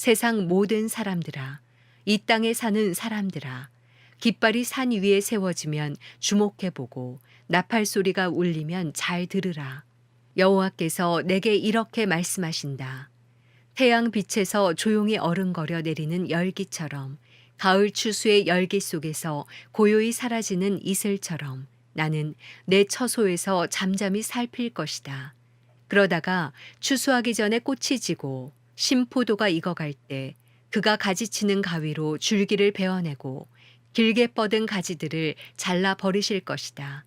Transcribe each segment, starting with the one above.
세상 모든 사람들아, 이 땅에 사는 사람들아, 깃발이 산 위에 세워지면 주목해보고 나팔 소리가 울리면 잘 들으라. 여호와께서 내게 이렇게 말씀하신다. 태양 빛에서 조용히 어른거려 내리는 열기처럼, 가을 추수의 열기 속에서 고요히 사라지는 이슬처럼 나는 내 처소에서 잠잠히 살필 것이다. 그러다가 추수하기 전에 꽃이 지고 신포도가 익어갈 때 그가 가지치는 가위로 줄기를 베어내고 길게 뻗은 가지들을 잘라 버리실 것이다.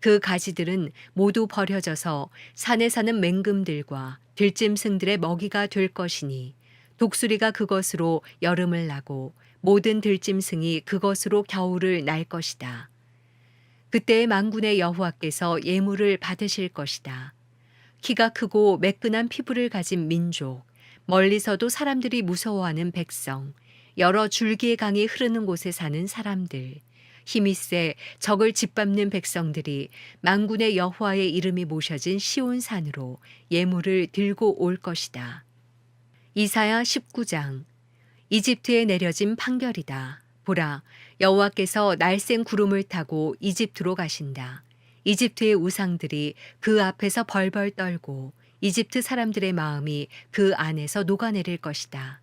그 가지들은 모두 버려져서 산에 사는 맹금들과 들짐승들의 먹이가 될 것이니 독수리가 그것으로 여름을 나고 모든 들짐승이 그것으로 겨울을 날 것이다. 그때의 만군의 여호와께서 예물을 받으실 것이다. 키가 크고 매끈한 피부를 가진 민족, 멀리서도 사람들이 무서워하는 백성, 여러 줄기의 강이 흐르는 곳에 사는 사람들, 힘이 세 적을 짓밟는 백성들이 만군의 여호와의 이름이 모셔진 시온산으로 예물을 들고 올 것이다. 이사야 19장. 이집트에 내려진 판결이다. 보라, 여호와께서 날쌘 구름을 타고 이집트로 가신다. 이집트의 우상들이 그 앞에서 벌벌 떨고 이집트 사람들의 마음이 그 안에서 녹아내릴 것이다.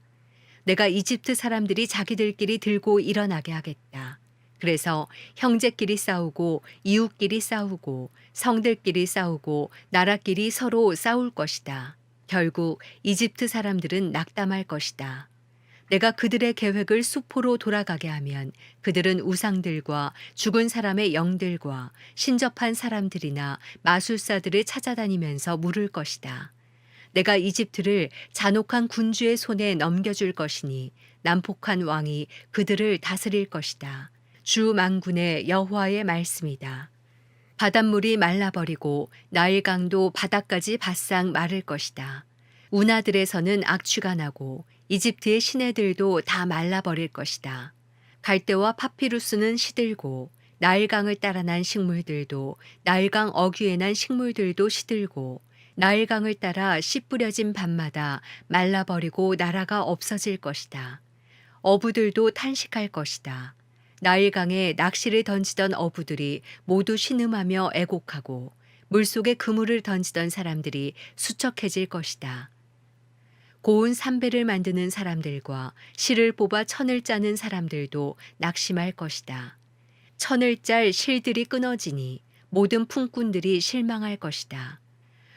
내가 이집트 사람들이 자기들끼리 들고 일어나게 하겠다. 그래서 형제끼리 싸우고 이웃끼리 싸우고 성들끼리 싸우고 나라끼리 서로 싸울 것이다. 결국 이집트 사람들은 낙담할 것이다. 내가 그들의 계획을 수포로 돌아가게 하면 그들은 우상들과 죽은 사람의 영들과 신접한 사람들이나 마술사들을 찾아다니면서 물을 것이다. 내가 이집트를 잔혹한 군주의 손에 넘겨줄 것이니 난폭한 왕이 그들을 다스릴 것이다. 주 만군의 여호와의 말씀이다. 바닷물이 말라버리고 나일강도 바다까지 바싹 마를 것이다. 운하들에서는 악취가 나고 이집트의 시내들도 다 말라버릴 것이다. 갈대와 파피루스는 시들고 나일강을 따라 난 식물들도 나일강 어귀에 난 식물들도 시들고 나일강을 따라 씨 뿌려진 밤마다 말라버리고 나라가 없어질 것이다. 어부들도 탄식할 것이다. 나일강에 낚시를 던지던 어부들이 모두 신음하며 애곡하고 물속에 그물을 던지던 사람들이 수척해질 것이다. 고운 삼배를 만드는 사람들과 실을 뽑아 천을 짜는 사람들도 낙심할 것이다. 천을 짤 실들이 끊어지니 모든 품꾼들이 실망할 것이다.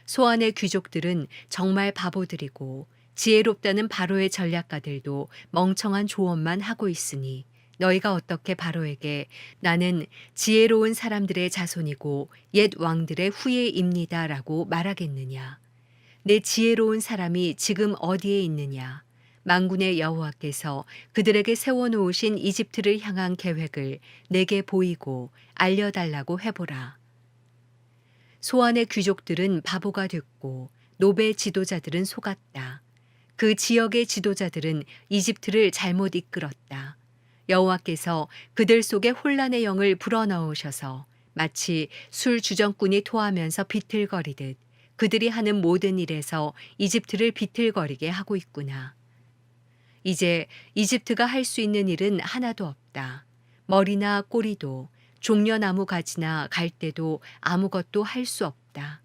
소안의 귀족들은 정말 바보들이고 지혜롭다는 바로의 전략가들도 멍청한 조언만 하고 있으니 너희가 어떻게 바로에게 나는 지혜로운 사람들의 자손이고 옛 왕들의 후예입니다 라고 말하겠느냐. 내 지혜로운 사람이 지금 어디에 있느냐. 만군의 여호와께서 그들에게 세워놓으신 이집트를 향한 계획을 내게 보이고 알려달라고 해보라. 소안의 귀족들은 바보가 됐고 노베 지도자들은 속았다. 그 지역의 지도자들은 이집트를 잘못 이끌었다. 여호와께서 그들 속에 혼란의 영을 불어넣으셔서 마치 술 주정꾼이 토하면서 비틀거리듯 그들이 하는 모든 일에서 이집트를 비틀거리게 하고 있구나. 이제 이집트가 할 수 있는 일은 하나도 없다. 머리나 꼬리도 종려나무 가지나 갈대도 아무것도 할 수 없다.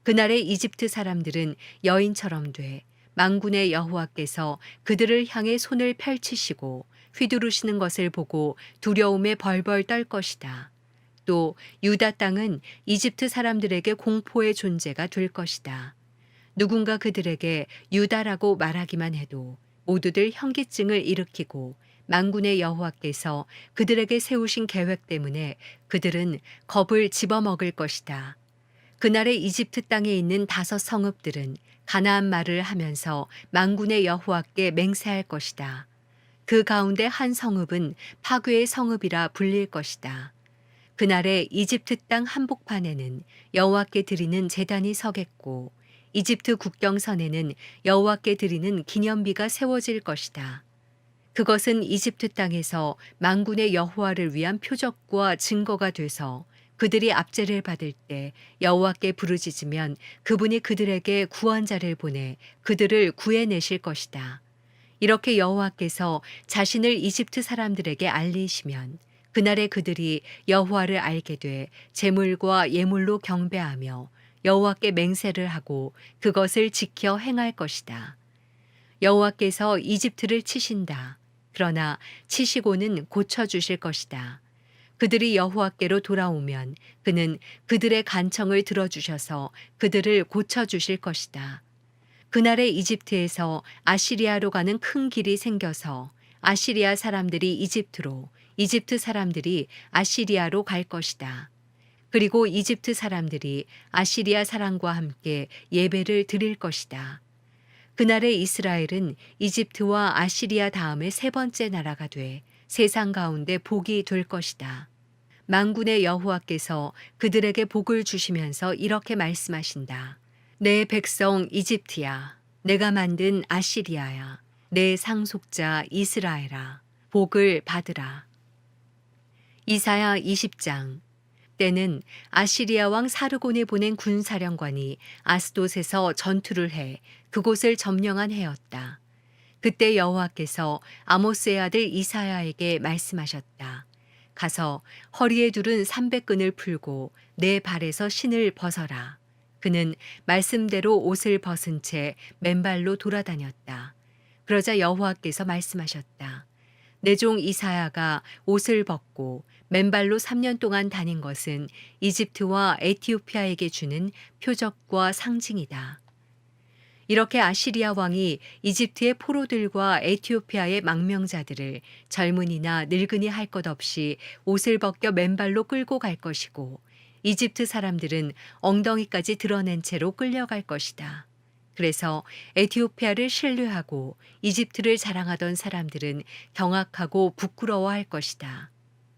그날의 이집트 사람들은 여인처럼 돼 만군의 여호와께서 그들을 향해 손을 펼치시고 휘두르시는 것을 보고 두려움에 벌벌 떨 것이다. 또 유다 땅은 이집트 사람들에게 공포의 존재가 될 것이다. 누군가 그들에게 유다라고 말하기만 해도 모두들 현기증을 일으키고 만군의 여호와께서 그들에게 세우신 계획 때문에 그들은 겁을 집어먹을 것이다. 그날의 이집트 땅에 있는 5 성읍들은 가나안 말을 하면서 만군의 여호와께 맹세할 것이다. 그 가운데 한 성읍은 파괴의 성읍이라 불릴 것이다. 그날의 이집트 땅 한복판에는 여호와께 드리는 제단이 서겠고 이집트 국경선에는 여호와께 드리는 기념비가 세워질 것이다. 그것은 이집트 땅에서 만군의 여호와를 위한 표적과 증거가 돼서 그들이 압제를 받을 때 여호와께 부르짖으면 그분이 그들에게 구원자를 보내 그들을 구해내실 것이다. 이렇게 여호와께서 자신을 이집트 사람들에게 알리시면 그날에 그들이 여호와를 알게 돼 제물과 예물로 경배하며 여호와께 맹세를 하고 그것을 지켜 행할 것이다. 여호와께서 이집트를 치신다. 그러나 치시고는 고쳐 주실 것이다. 그들이 여호와께로 돌아오면 그는 그들의 간청을 들어주셔서 그들을 고쳐 주실 것이다. 그날에 이집트에서 아시리아로 가는 큰 길이 생겨서 아시리아 사람들이 이집트로, 이집트 사람들이 아시리아로 갈 것이다. 그리고 이집트 사람들이 아시리아 사람과 함께 예배를 드릴 것이다. 그날에 이스라엘은 이집트와 아시리아 다음에 세 번째 나라가 돼 세상 가운데 복이 될 것이다. 만군의 여호와께서 그들에게 복을 주시면서 이렇게 말씀하신다. 내 백성 이집트야, 내가 만든 아시리아야, 내 상속자 이스라엘아, 복을 받으라. 이사야 20장. 때는 아시리아 왕 사르곤이 보낸 군사령관이 아스돗에서 전투를 해 그곳을 점령한 해였다. 그때 여호와께서 아모스의 아들 이사야에게 말씀하셨다. 가서 허리에 두른 300끈을 풀고 내 발에서 신을 벗어라. 그는 말씀대로 옷을 벗은 채 맨발로 돌아다녔다. 그러자 여호와께서 말씀하셨다. 내 종 이사야가 옷을 벗고 맨발로 3년 동안 다닌 것은 이집트와 에티오피아에게 주는 표적과 상징이다. 이렇게 아시리아 왕이 이집트의 포로들과 에티오피아의 망명자들을 젊은이나 늙은이 할 것 없이 옷을 벗겨 맨발로 끌고 갈 것이고 이집트 사람들은 엉덩이까지 드러낸 채로 끌려갈 것이다. 그래서 에티오피아를 신뢰하고 이집트를 자랑하던 사람들은 경악하고 부끄러워할 것이다.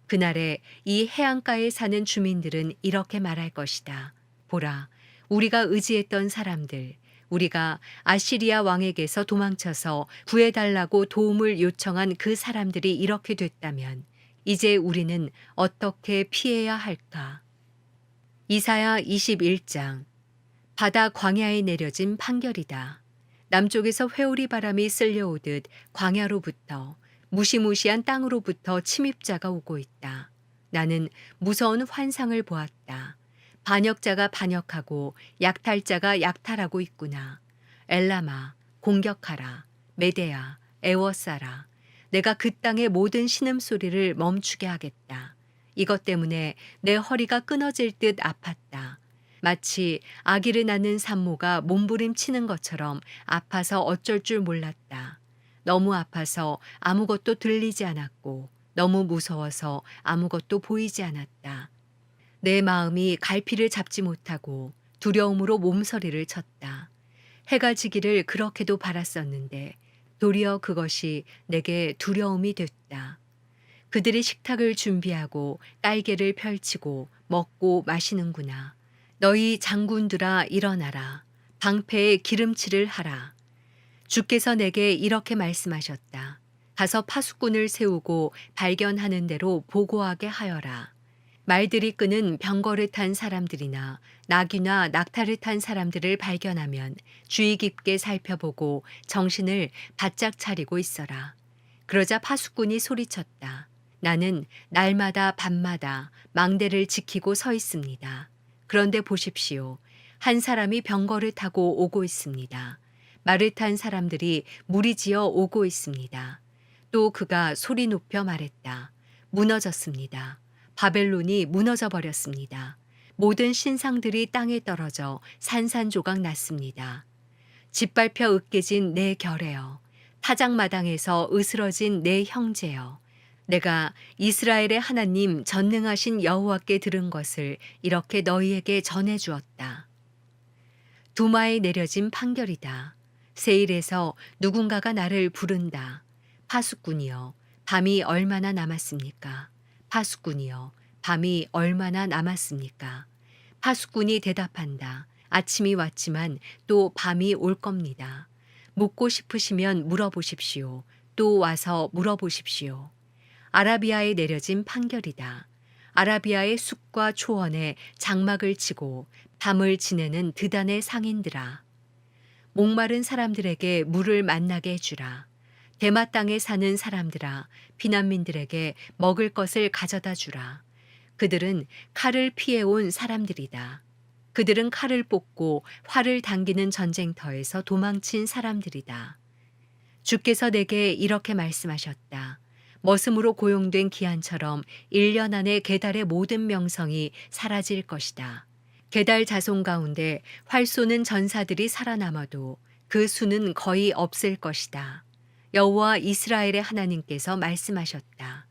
그날에 이 해안가에 사는 주민들은 이렇게 말할 것이다. 보라, 우리가 의지했던 사람들, 우리가 아시리아 왕에게서 도망쳐서 구해달라고 도움을 요청한 그 사람들이 이렇게 됐다면 이제 우리는 어떻게 피해야 할까? 이사야 21장. 바다 광야에 내려진 판결이다. 남쪽에서 회오리 바람이 쓸려오듯 광야로부터 무시무시한 땅으로부터 침입자가 오고 있다. 나는 무서운 환상을 보았다. 반역자가 반역하고 약탈자가 약탈하고 있구나. 엘라마, 공격하라. 메대야, 애워싸라. 내가 그 땅의 모든 신음소리를 멈추게 하겠다. 이것 때문에 내 허리가 끊어질 듯 아팠다. 마치 아기를 낳는 산모가 몸부림치는 것처럼 아파서 어쩔 줄 몰랐다. 너무 아파서 아무것도 들리지 않았고 너무 무서워서 아무것도 보이지 않았다. 내 마음이 갈피를 잡지 못하고 두려움으로 몸서리를 쳤다. 해가 지기를 그렇게도 바랐었는데 도리어 그것이 내게 두려움이 됐다. 그들이 식탁을 준비하고 깔개를 펼치고 먹고 마시는구나. 너희 장군들아 일어나라. 방패에 기름칠을 하라. 주께서 내게 이렇게 말씀하셨다. 가서 파수꾼을 세우고 발견하는 대로 보고하게 하여라. 말들이 끄는 병거를 탄 사람들이나 낙이나 낙타를 탄 사람들을 발견하면 주의 깊게 살펴보고 정신을 바짝 차리고 있어라. 그러자 파수꾼이 소리쳤다. 나는 날마다 밤마다 망대를 지키고 서 있습니다. 그런데 보십시오. 한 사람이 병거를 타고 오고 있습니다. 말을 탄 사람들이 무리지어 오고 있습니다. 또 그가 소리 높여 말했다. 무너졌습니다. 바벨론이 무너져 버렸습니다. 모든 신상들이 땅에 떨어져 산산조각 났습니다. 짓밟혀 으깨진 내 결애여. 타작마당에서 으스러진 내 형제여. 내가 이스라엘의 하나님 전능하신 여호와께 들은 것을 이렇게 너희에게 전해주었다. 두마에 내려진 판결이다. 세일에서 누군가가 나를 부른다. 파수꾼이여, 밤이 얼마나 남았습니까? 파수꾼이여, 밤이 얼마나 남았습니까? 파수꾼이 대답한다. 아침이 왔지만 또 밤이 올 겁니다. 묻고 싶으시면 물어보십시오. 또 와서 물어보십시오. 아라비아에 내려진 판결이다. 아라비아의 숲과 초원에 장막을 치고 밤을 지내는 드단의 상인들아. 목마른 사람들에게 물을 만나게 해주라. 대마 땅에 사는 사람들아, 피난민들에게 먹을 것을 가져다 주라. 그들은 칼을 피해온 사람들이다. 그들은 칼을 뽑고 활을 당기는 전쟁터에서 도망친 사람들이다. 주께서 내게 이렇게 말씀하셨다. 머슴으로 고용된 기한처럼 1년 안에 게달의 모든 명성이 사라질 것이다. 게달 자손 가운데 활 쏘는 전사들이 살아남아도 그 수는 거의 없을 것이다. 여호와 이스라엘의 하나님께서 말씀하셨다.